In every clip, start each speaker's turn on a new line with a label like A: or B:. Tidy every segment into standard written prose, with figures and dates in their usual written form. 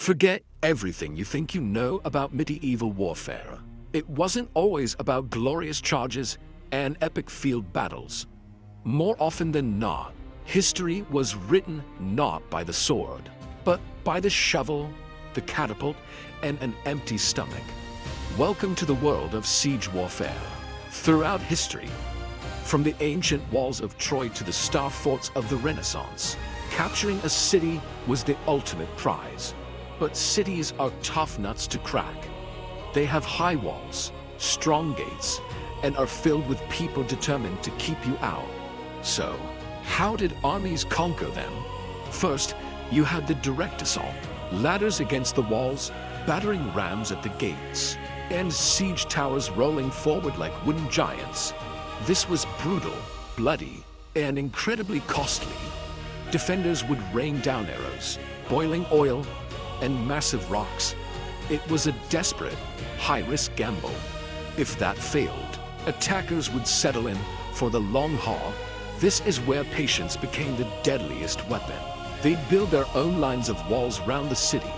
A: Forget everything you think you know about medieval warfare. It wasn't always about glorious charges and epic field battles. More often than not, history was written not by the sword, but by the shovel, the catapult, and an empty stomach. Welcome to the world of siege warfare. Throughout history, from the ancient walls of Troy to the star forts of the Renaissance, capturing a city was the ultimate prize. But cities are tough nuts to crack. They have high walls, strong gates, and are filled with people determined to keep you out. So, how did armies conquer them? First, you had the direct assault, ladders against the walls, battering rams at the gates, and siege towers rolling forward like wooden giants. This was brutal, bloody, and incredibly costly. Defenders would rain down arrows, boiling oil, and massive rocks. It was a desperate, high-risk gamble. If that failed, attackers would settle in for the long haul. This is where patience became the deadliest weapon. They'd build their own lines of walls round the city,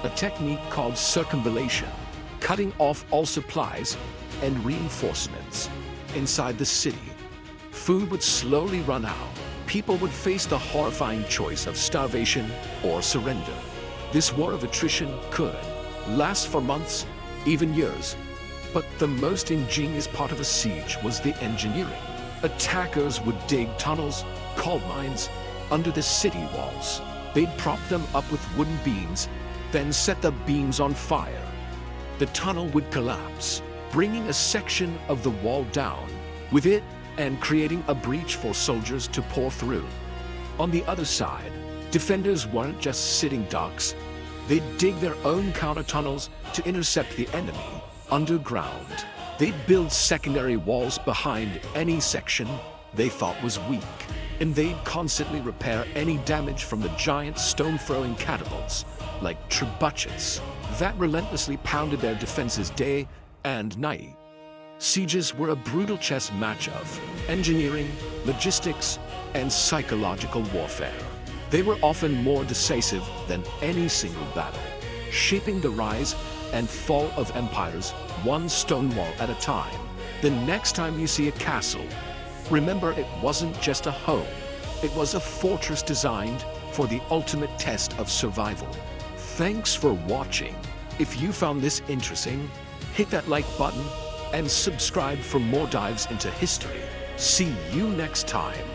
A: a technique called circumvallation, cutting off all supplies and reinforcements. Inside the city, food would slowly run out. People would face the horrifying choice of starvation or surrender. This war of attrition could last for months, even years. But the most ingenious part of a siege was the engineering. Attackers would dig tunnels, called mines, under the city walls. They'd prop them up with wooden beams, then set the beams on fire. The tunnel would collapse, bringing a section of the wall down with it and creating a breach for soldiers to pour through. On the other side, defenders weren't just sitting ducks. They'd dig their own counter-tunnels to intercept the enemy underground. They'd build secondary walls behind any section they thought was weak, and they'd constantly repair any damage from the giant stone-throwing catapults, like trebuchets, that relentlessly pounded their defenses day and night. Sieges were a brutal chess match of engineering, logistics, and psychological warfare. They were often more decisive than any single battle, shaping the rise and fall of empires one stone wall at a time. The next time you see a castle, remember it wasn't just a home. It was a fortress designed for the ultimate test of survival. Thanks for watching. If you found this interesting, hit that like button and subscribe for more dives into history. See you next time.